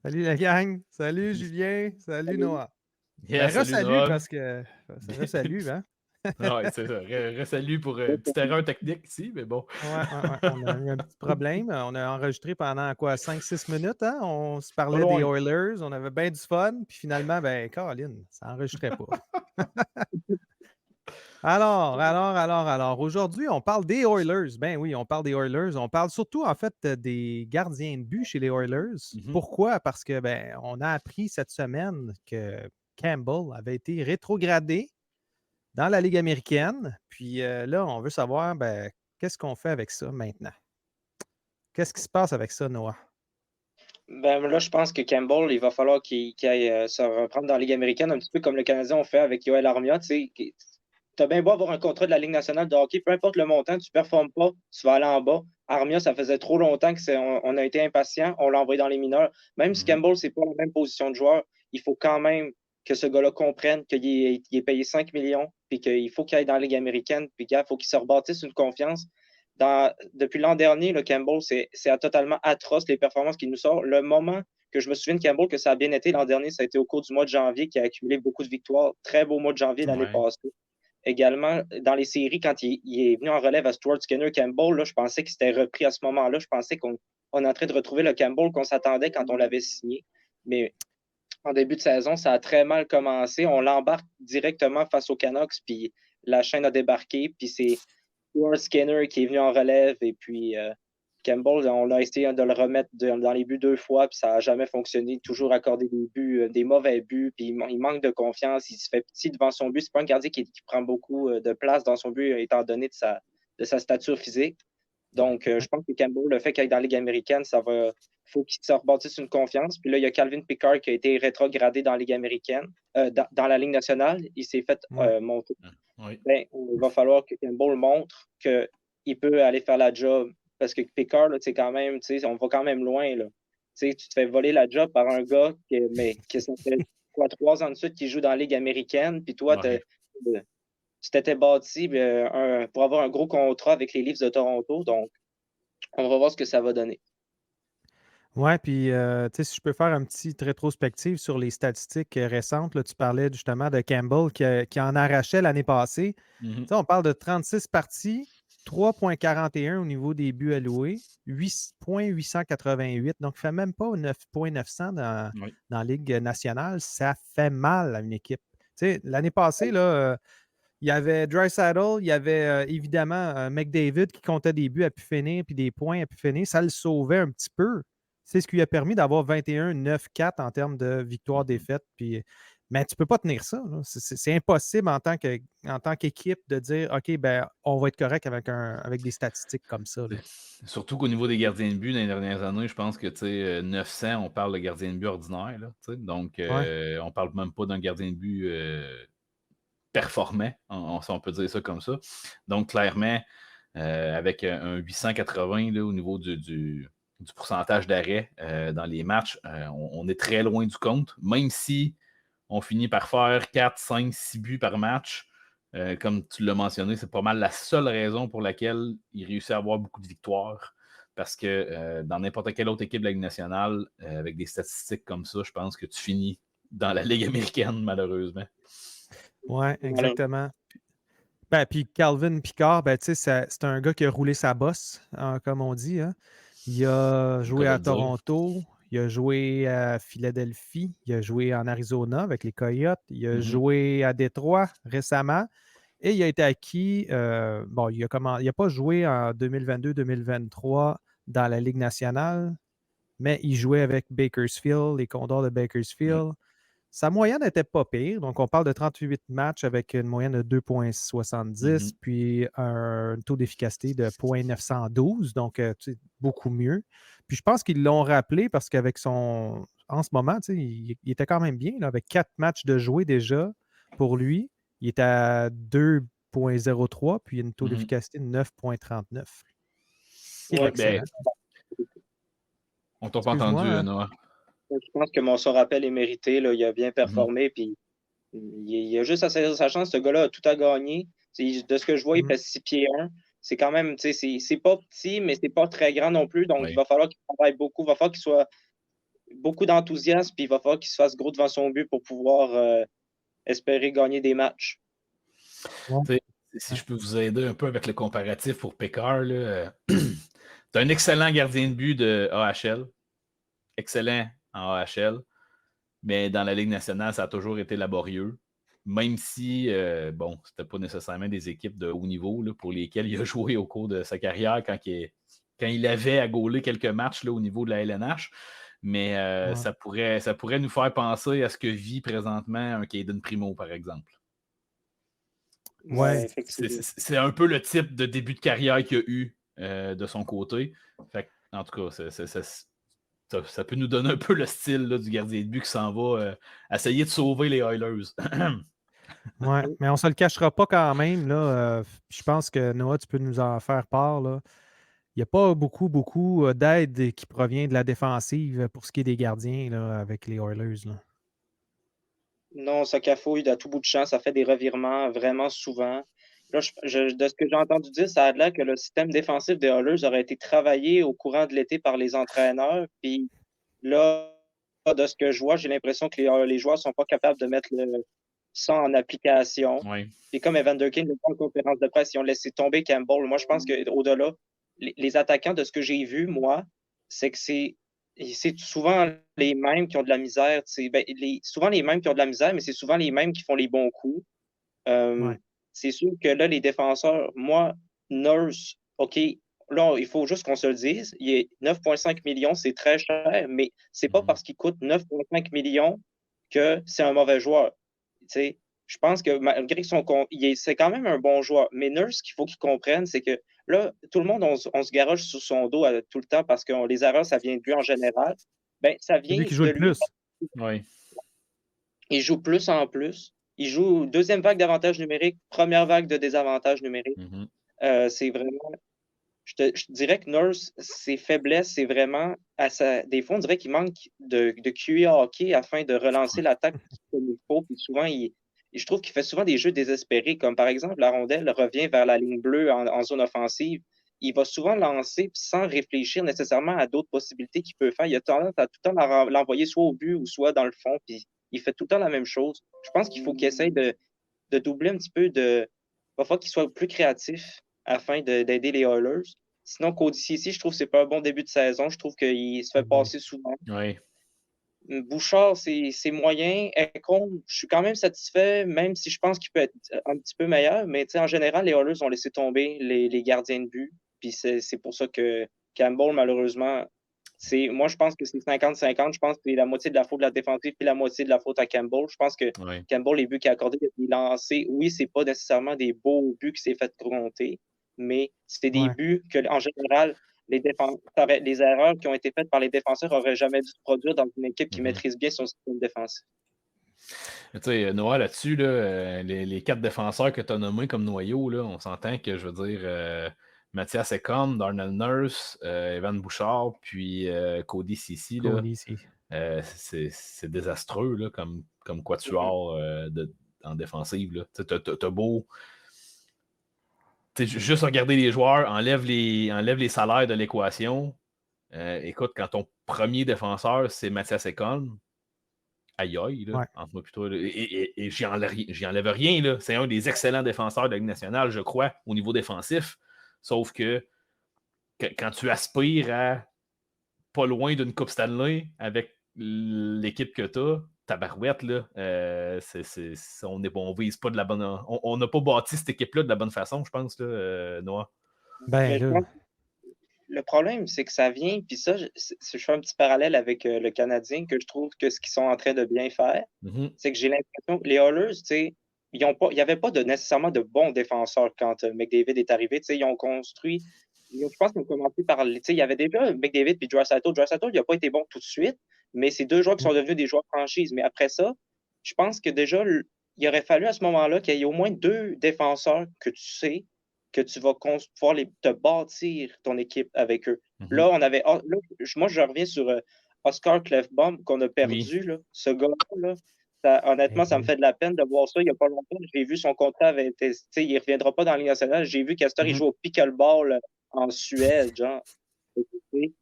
Salut la gang. Salut Julien. Salut Salut. Noah. Ben, Yes, salut re-salut Noah. parce que re-salut, hein? Ouais, c'est ça. Salut pour une petite erreur technique ici, mais bon. Ouais. On a eu un petit problème. On a enregistré pendant quoi, 5-6 minutes, hein? On se Pas parlait des loin. Oilers, on avait bien du fun, puis finalement, ben, Caroline, ça enregistrait pas. Alors, aujourd'hui, on parle des Oilers. Ben oui, on parle des Oilers. On parle surtout, en fait, des gardiens de but chez les Oilers. Mhm. Pourquoi? Parce que, ben, on a appris cette semaine que Campbell avait été rétrogradé dans la Ligue américaine. Puis là, on veut savoir, ben, qu'est-ce qu'on fait avec ça maintenant? Qu'est-ce qui se passe avec ça, Noah? Ben, là, je pense que Campbell, il va falloir qu'il aille se reprendre dans la Ligue américaine, un petit peu comme le Canadien ont fait avec Yoel Armia. Tu as bien beau avoir un contrat de la Ligue nationale de hockey, peu importe le montant, tu ne performes pas, tu vas aller en bas. Armia, ça faisait trop longtemps on a été impatient, on l'a envoyé dans les mineurs. Même si Mhm. Campbell, c'est pas la même position de joueur, il faut quand même que ce gars-là comprenne qu'il est payé 5 millions, puis qu'il faut qu'il aille dans la Ligue américaine, puis qu'il faut qu'il se rebâtisse une confiance. Depuis l'an dernier, le Campbell, c'est totalement atroce les performances qu'il nous sort. Le moment que je me souviens de Campbell, que ça a bien été l'an dernier, ça a été au cours du mois de janvier, qui a accumulé beaucoup de victoires. Très beau mois de janvier l'année Ouais. passée. Également, dans les séries, quand il est venu en relève à Stuart Skinner Campbell, là, je pensais qu'il s'était repris à ce moment-là. Je pensais qu'on est en train de retrouver le Campbell qu'on s'attendait quand on l'avait signé. Mais en début de saison, ça a très mal commencé. On l'embarque directement face aux Canucks, puis la chaîne a débarqué, puis c'est Stuart Skinner qui est venu en relève, et puis Campbell, on a essayé de le remettre dans les buts 2 fois, puis ça n'a jamais fonctionné. Toujours accordé des buts, des mauvais buts, puis il manque de confiance. Il se fait petit devant son but. C'est pas un gardien qui prend beaucoup de place dans son but, étant donné de sa stature physique. Donc, je pense que Campbell, le fait qu'il aille dans la Ligue américaine, faut qu'il se rebâtisse une confiance. Puis là, il y a Calvin Pickard qui a été rétrogradé dans la Ligue américaine, dans la Ligue nationale. Il s'est fait Ouais. monter. Oui. Ben, il va falloir que Campbell montre qu'il peut aller faire la job. Parce que Pickard, là, c'est quand même, on va quand même loin. Là. Tu te fais voler la job par un gars que ça fait quoi, 3 ans de suite qu'il joue dans la Ligue américaine. Puis toi, Ouais. tu t'étais bâti pour avoir un gros contrat avec les Leafs de Toronto. Donc, on va voir ce que ça va donner. Ouais, puis, tu sais, si je peux faire une petite rétrospective sur les statistiques récentes, là, tu parlais justement de Campbell qui en arrachait l'année passée. Mhm. Tu sais, on parle de 36 parties, 3,41 au niveau des buts alloués, 8,888. Donc, il ne fait même pas 9,900 Oui. dans la Ligue nationale. Ça fait mal à une équipe. Tu sais, l'année passée, là, il y avait Draisaitl, il y avait évidemment McDavid qui comptait des buts à pu finir, puis des points à pu finir. Ça le sauvait un petit peu. C'est ce qui lui a permis d'avoir 21-9-4 en termes de Mhm. victoire-défaite. Puis, mais tu ne peux pas tenir ça. C'est impossible en tant qu'équipe de dire OK, ben, on va être correct avec des statistiques comme ça. Là. Surtout qu'au niveau des gardiens de but dans les dernières années, je pense que 900, on parle de gardien de but ordinaire. Là, donc, Ouais. on parle même pas d'un gardien de but performant, si on peut dire ça comme ça. Donc, clairement, avec un 880 là, au niveau du pourcentage d'arrêt dans les matchs, on est très loin du compte, même si on finit par faire 4, 5, 6 buts par match. Comme tu l'as mentionné, c'est pas mal la seule raison pour laquelle il réussit à avoir beaucoup de victoires. Parce que dans n'importe quelle autre équipe de la Ligue nationale, avec des statistiques comme ça, je pense que tu finis dans la Ligue américaine, malheureusement. Ouais, Malheureusement. exactement. Ben, puis Calvin Picard, ben, tu sais, c'est un gars qui a roulé sa bosse, hein, comme on dit. Hein. Il a C'est le cas joué de à le dire. Toronto, il a joué à Philadelphie, il a joué en Arizona avec les Coyotes, il a Mhm. joué à Détroit récemment et il a été acquis. Bon, il n'a pas joué en 2022-2023 dans la Ligue nationale, mais il jouait avec Bakersfield, les Condors de Ouais. Bakersfield. Sa moyenne n'était pas pire. Donc, on parle de 38 matchs avec une moyenne de 2,70, Mhm. puis un taux d'efficacité de 0,912. Donc, tu sais, beaucoup mieux. Puis, je pense qu'ils l'ont rappelé parce qu'avec son. En ce moment, tu sais, il était quand même bien, là, avec 4 matchs de jouer déjà pour lui. Il est à 2,03, puis un taux Mhm. d'efficacité de 9,39. C'est Ouais. Oui, ben, excellent. on t'a pas Excuse-moi. entendu, Hein? Noah. Je pense que son rappel est mérité. Là. Il a bien Mhm. performé. Puis il a juste à saisir sa chance. Ce gars-là a tout à gagner. De ce que je vois, il Mm. fait 6 pieds 1. C'est quand même, c'est pas petit, mais c'est pas très grand non plus. Donc, il Oui. va falloir qu'il travaille beaucoup. Il va falloir qu'il soit beaucoup d'enthousiasme, puis il va falloir qu'il se fasse gros devant son but pour pouvoir espérer gagner des matchs. Ouais. Si je peux vous aider un peu avec le comparatif pour Pécard, c'est un excellent gardien de but de AHL. Excellent en AHL. Mais dans la Ligue nationale, ça a toujours été laborieux. Même si, c'était pas nécessairement des équipes de haut niveau là, pour lesquelles il a joué au cours de sa carrière quand il avait à gauler quelques matchs là, au niveau de la LNH. Mais ça pourrait nous faire penser à ce que vit présentement un Caden Primo, par exemple. Ouais. Effectivement. C'est un peu le type de début de carrière qu'il y a eu de son côté. Fait, en tout cas, ça peut nous donner un peu le style là, du gardien de but qui s'en va essayer de sauver les Oilers. Ouais, mais on ne se le cachera pas quand même. Là, je pense que Noah, tu peux nous en faire part. Là. Il n'y a pas beaucoup d'aide qui provient de la défensive pour ce qui est des gardiens là, avec les Oilers. Là. Non, ça cafouille à tout bout de champ, ça fait des revirements vraiment souvent. Là, de ce que j'ai entendu dire, ça a l'air que le système défensif des Oilers aurait été travaillé au courant de l'été par les entraîneurs. Puis là, de ce que je vois, j'ai l'impression que les joueurs ne sont pas capables de mettre ça en application. Oui. Puis comme Evander Kane, en conférence de presse, ils ont laissé tomber Campbell. Moi, je pense qu'au-delà, les attaquants, de ce que j'ai vu, moi, c'est que c'est souvent les mêmes qui ont de la misère. Souvent les mêmes qui ont de la misère, mais c'est souvent les mêmes qui font les bons coups. Ouais. C'est sûr que là, les défenseurs, moi, Nurse, OK, là, il faut juste qu'on se le dise. Il est 9,5 millions, c'est très cher, mais c'est pas parce qu'il coûte 9,5 millions que c'est un mauvais joueur. T'sais, je pense que malgré c'est quand même un bon joueur. Mais Nurse, ce qu'il faut qu'il comprenne, c'est que là, tout le monde, on se garoche sur son dos tout le temps parce que les erreurs, ça vient de lui en général. Ben, ça vient C'est lui qui joue de le plus. Oui. Il joue plus en plus. Il joue deuxième vague d'avantages numériques, première vague de désavantages numériques. C'est vraiment. Je dirais que Nurse, ses faiblesses, c'est vraiment. Des fois, on dirait qu'il manque de QI hockey afin de relancer l'attaque comme il faut. Puis souvent, je trouve qu'il fait souvent des jeux désespérés, comme par exemple, la rondelle revient vers la ligne bleue en zone offensive. Il va souvent lancer sans réfléchir nécessairement à d'autres possibilités qu'il peut faire. Il a tendance à tout le temps l'envoyer soit au but ou soit dans le fond. Puis il fait tout le temps la même chose. Je pense qu'il faut qu'il essaye de doubler un petit peu de. Il va falloir qu'il soit plus créatif afin d'aider les Oilers. Sinon, Cody Ceci, je trouve que c'est pas un bon début de saison. Je trouve qu'il se fait passer souvent. Oui. Bouchard, c'est moyen. Ekholm, je suis quand même satisfait, même si je pense qu'il peut être un petit peu meilleur. Mais en général, les Oilers ont laissé tomber les gardiens de but. Puis c'est pour ça que Campbell, malheureusement, moi, je pense que c'est 50-50. Je pense que c'est la moitié de la faute de la défensive puis la moitié de la faute à Campbell. Je pense que Campbell, les buts qu'il a accordés, il a lancé. Oui, c'est pas nécessairement des beaux buts qui s'est fait compter, mais c'est des buts que, en général, les erreurs qui ont été faites par les défenseurs n'auraient jamais dû se produire dans une équipe qui maîtrise bien son système défensif. Tu sais, Noah, là-dessus, là, les 4 défenseurs que tu as nommés comme noyau, là, on s'entend que, je veux dire, Mathias Ekholm, Darnell Nurse, Evan Bouchard, puis Cody Ceci, c'est désastreux là, comme quatuor en défensive. Tu as beau juste regarder les joueurs, enlève les salaires de l'équation. Écoute, quand ton premier défenseur, c'est Mathias Ekholm, aïe aïe, là, entre moi et toi, et j'y enlève rien. Là. C'est un des excellents défenseurs de la Ligue nationale, je crois, au niveau défensif. Sauf que quand tu aspires à pas loin d'une Coupe Stanley avec l'équipe que tu as, tabarouette, là, on vise pas de la bonne. On n'a pas bâti cette équipe-là de la bonne façon, je pense, là, Noah. Le problème, c'est que ça vient, puis ça, je fais un petit parallèle avec le Canadien, que je trouve que ce qu'ils sont en train de bien faire, c'est que j'ai l'impression que les Oilers, tu sais, il n'y avait pas nécessairement de bons défenseurs quand McDavid est arrivé. Ils ont construit. Je pense qu'ils ont commencé par. Il y avait déjà McDavid puis Draisaitl. Draisaitl, il n'a pas été bon tout de suite, mais c'est 2 joueurs qui sont devenus des joueurs franchises. Mais après ça, je pense que déjà, il aurait fallu à ce moment-là qu'il y ait au moins 2 défenseurs que tu sais que tu vas pouvoir te bâtir ton équipe avec eux. Là, moi, je reviens sur Oscar Klefbom qu'on a perdu. Là, ce gars-là, honnêtement, ça me fait de la peine de voir ça. Il n'y a pas longtemps, j'ai vu son contrat avait été. Il ne reviendra pas dans la Ligue nationale. J'ai vu qu'Astor il joue au pickleball en Suède. Genre.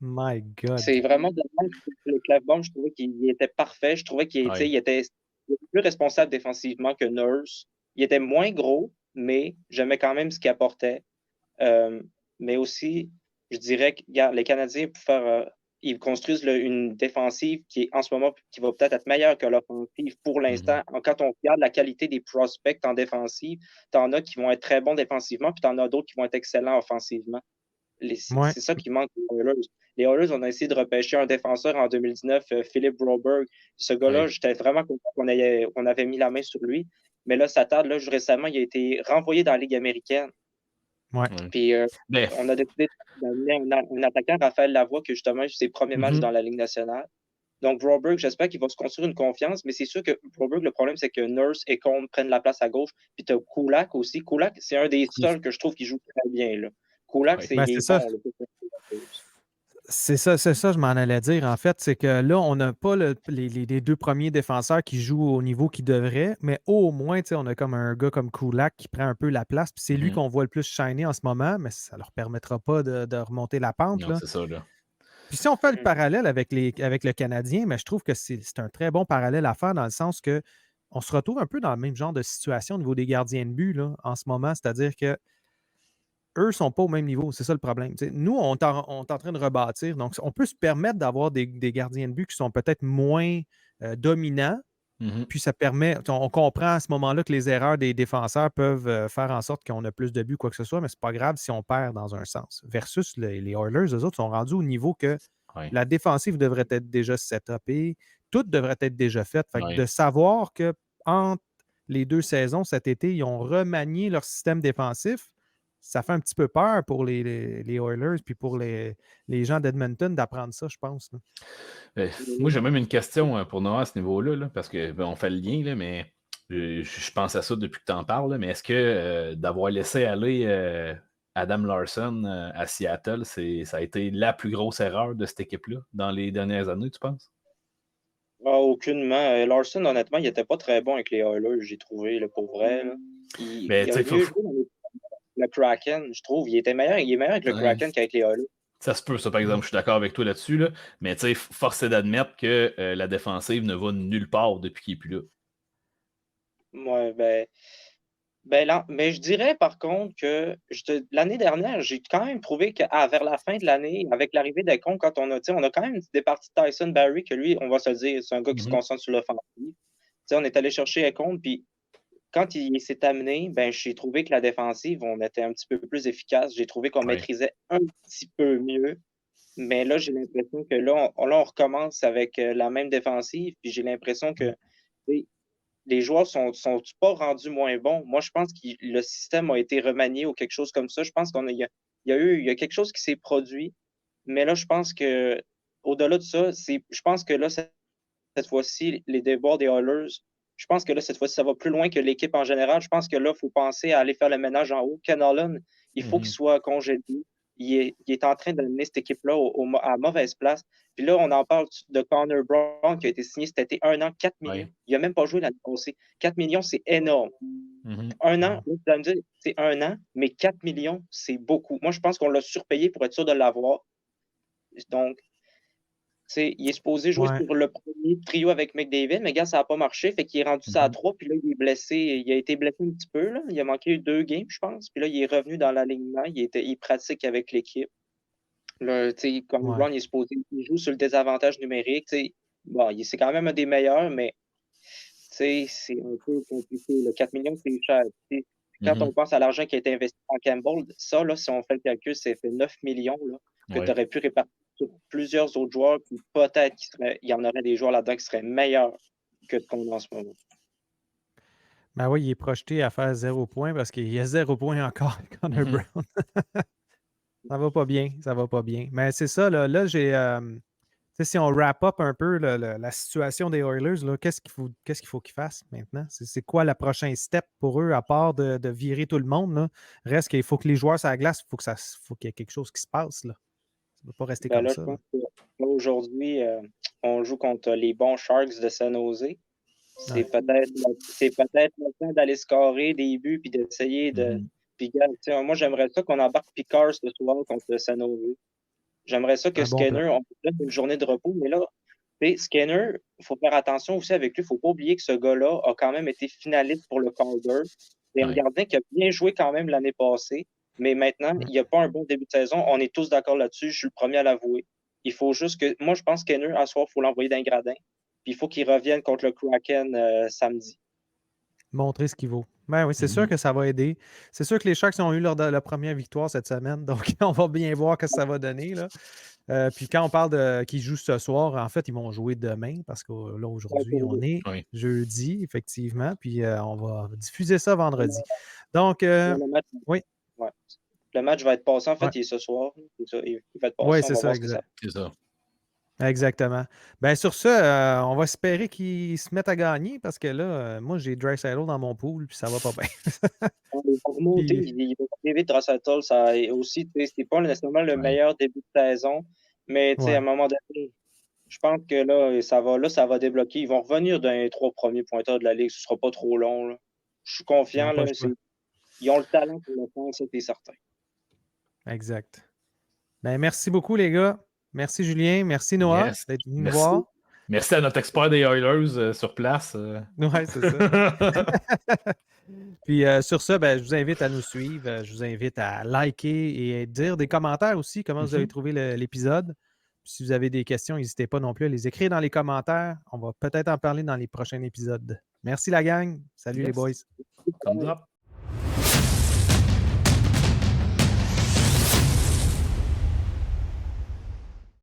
My God. C'est vraiment dommage. Le Clefbaum, je trouvais qu'il était parfait. Je trouvais qu'il était plus responsable défensivement que Nurse. Il était moins gros, mais j'aimais quand même ce qu'il apportait. Mais aussi, je dirais que les Canadiens, ils construisent une défensive qui est en ce moment, qui va peut-être être meilleure que l'offensive pour l'instant. Quand on regarde la qualité des prospects en défensive, tu en as qui vont être très bons défensivement, puis tu en as d'autres qui vont être excellents offensivement. C'est ça qui manque aux Oilers. Les Oilers, on a essayé de repêcher un défenseur en 2019, Philippe Broberg. Ce gars-là, j'étais vraiment content qu'on avait mis la main sur lui. Mais là, ça tarde. Là, récemment, il a été renvoyé dans la Ligue américaine. Ouais. Puis on a décidé d'amener un attaquant, Raphaël Lavoie, qui justement ses premiers matchs dans la Ligue nationale. Donc, Broberg, j'espère qu'il va se construire une confiance, mais c'est sûr que Broberg, le problème, c'est que Nurse et Combe prennent la place à gauche. Puis tu as Kulak aussi. Kulak, c'est un des seuls que je trouve qui joue très bien. Là. Kulak, c'est bon. C'est ça, je m'en allais dire, en fait. C'est que là, on n'a pas les deux premiers défenseurs qui jouent au niveau qu'ils devraient, mais au moins, on a comme un gars comme Kulak qui prend un peu la place. Puis c'est lui qu'on voit le plus shiner en ce moment, mais ça ne leur permettra pas de remonter la pente. Non, là. c'est ça, là. Puis si on fait le parallèle avec le Canadien, mais je trouve que c'est un très bon parallèle à faire dans le sens que on se retrouve un peu dans le même genre de situation au niveau des gardiens de but là, en ce moment, c'est-à-dire que eux ne sont pas au même niveau. C'est ça le problème. T'sais, nous, on est en train de rebâtir. Donc, on peut se permettre d'avoir des gardiens de but qui sont peut-être moins dominants. Puis ça permet, on comprend à ce moment-là que les erreurs des défenseurs peuvent faire en sorte qu'on a plus de buts, quoi que ce soit, mais c'est pas grave si on perd dans un sens. Versus les Oilers, eux autres sont rendus au niveau que la défensive devrait être déjà setupée, tout devrait être déjà fait. Fait que de savoir que entre les deux saisons cet été, ils ont remanié leur système défensif, ça fait un petit peu peur pour les Oilers puis pour les gens d'Edmonton d'apprendre ça, je pense. Moi, j'ai même une question pour Noah à ce niveau-là, là, parce qu'on fait le lien, là, mais je pense à ça depuis que tu en parles, là, mais est-ce que d'avoir laissé aller Adam Larson à Seattle, ça a été la plus grosse erreur de cette équipe-là dans les dernières années, tu penses? Aucunement. Larson, honnêtement, il n'était pas très bon avec les Oilers, j'ai trouvé, là, pour vrai. Là. Il aurait mieux joué dans le Kraken, je trouve. Il est meilleur avec le Kraken qu'avec les Oilers. Ça se peut, ça, par exemple. Je suis d'accord avec toi là-dessus. Là. Mais tu sais, force est d'admettre que la défensive ne va nulle part depuis qu'il n'est plus là. Ouais, mais je dirais par contre que l'année dernière, j'ai quand même trouvé que vers la fin de l'année, avec l'arrivée des cons, quand on a quand même des parties de Tyson Barrie, que lui, on va se le dire, c'est un gars qui se concentre sur l'offensive. On est allé chercher Econ, puis quand il s'est amené, j'ai trouvé que la défensive, on était un petit peu plus efficace. J'ai trouvé qu'on maîtrisait un petit peu mieux. Mais là, j'ai l'impression que là, on recommence avec la même défensive, puis j'ai l'impression que les joueurs sont pas rendus moins bons. Moi, je pense que le système a été remanié ou quelque chose comme ça. Je pense qu'il y a quelque chose qui s'est produit. Mais là, je pense que au-delà de ça, je pense que là, cette fois-ci, les déboires des Oilers, je pense que là, cette fois-ci, ça va plus loin que l'équipe en général. Je pense que là, il faut penser à aller faire le ménage en haut. Ken Holland, il faut qu'il soit congédié. Il est en train de mener cette équipe-là à mauvaise place. Puis là, on en parle de Connor Brown qui a été signé cet été 1 an, 4 millions. Il n'a même pas joué l'année passée. 4 millions, c'est énorme. Un an, vous allez me dire, c'est 1 an, mais 4 millions, c'est beaucoup. Moi, je pense qu'on l'a surpayé pour être sûr de l'avoir. Donc, il est supposé jouer sur le premier trio avec McDavid, mais gars, ça n'a pas marché. Fait qu'il est rendu ça à 3, puis là, il est blessé. Il a été blessé un petit peu. Là. Il a manqué 2 games, je pense. Puis là, il est revenu dans l'alignement. Il pratique avec l'équipe. Comme Brown, il est supposé, il joue sur le désavantage numérique. Bon, c'est quand même un des meilleurs, mais c'est un peu compliqué. Le 4 millions, c'est cher. Quand on pense à l'argent qui a été investi en Campbell, ça, là, si on fait le calcul, ça fait 9 millions là, que tu aurais pu répartir sur plusieurs autres joueurs, puis peut-être qu'il y en aurait des joueurs là-dedans qui seraient meilleurs que ce qu'on a en ce moment. Ben oui, il est projeté à faire 0 point parce qu'il y a 0 point encore, Connor Brown. Ça va pas bien, ça va pas bien. Mais c'est ça, là j'ai... si on wrap up un peu la situation des Oilers, qu'est-ce qu'il faut qu'ils fassent maintenant? C'est quoi le prochain step pour eux, à part de virer tout le monde? Là? Reste qu'il faut que les joueurs sur la glace, il faut qu'il y ait quelque chose qui se passe. Là. Ça ne peut pas rester comme ça. Je pense que aujourd'hui, on joue contre les bons Sharks de San Jose. C'est peut-être le temps d'aller scorer des buts puis d'essayer de. Puis, moi, j'aimerais ça qu'on embarque Picard ce soir contre San Jose. J'aimerais ça que Un bon plan. Skinner, on lui donne une journée de repos, mais là, Skinner, il faut faire attention aussi avec lui. Il ne faut pas oublier que ce gars-là a quand même été finaliste pour le Calder. C'est un Ouais. gardien qui a bien joué quand même l'année passée, mais maintenant, il n'y a pas un bon début de saison. On est tous d'accord là-dessus, je suis le premier à l'avouer. Il faut juste que. Moi, je pense que Skinner, à soir, il faut l'envoyer d'un gradin. Puis il faut qu'il revienne contre le Kraken samedi. Montrer ce qu'il vaut. Ben oui, c'est sûr que ça va aider. C'est sûr que les Sharks ont eu leur première victoire cette semaine, donc on va bien voir ce que ça va donner. Là. Puis quand on parle qu'ils jouent ce soir, en fait, ils vont jouer demain parce que là, aujourd'hui, on est jeudi, effectivement, puis on va diffuser ça vendredi. Donc, Le match, oui. ouais. Le match va être passé, en fait, il est ce soir. C'est ça, il va être passé. Oui, on c'est va ça, voir ce que exact. C'est ça. Exactement. Ben sur ça, on va espérer qu'ils se mettent à gagner parce que là, moi, j'ai Draisaitl dans mon pool, puis ça va pas bien. Il va remonter, Puis- il va arriver de Draisaitl, ça aussi, c'est pas nécessairement le meilleur début de saison, mais à Ouais. un moment donné, je pense que là, ça va débloquer. Ils vont revenir dans les 3 premiers pointeurs de la Ligue, ce sera pas trop long. Là. Je suis confiant, Ils ont pas là, le choix. ils ont le talent pour le faire, ça, c'est certain. Exact. Ben, merci beaucoup, les gars. Merci, Julien. Merci, Noah, Yes. d'être venu nous Merci. voir. Merci à notre expert des Oilers sur place. Oui, c'est ça. Puis sur ça, ben, je vous invite à nous suivre. Je vous invite à liker et dire des commentaires aussi, comment vous avez trouvé l'épisode. Puis si vous avez des questions, n'hésitez pas non plus à les écrire dans les commentaires. On va peut-être en parler dans les prochains épisodes. Merci, la gang. Salut, les boys. Thumbs up.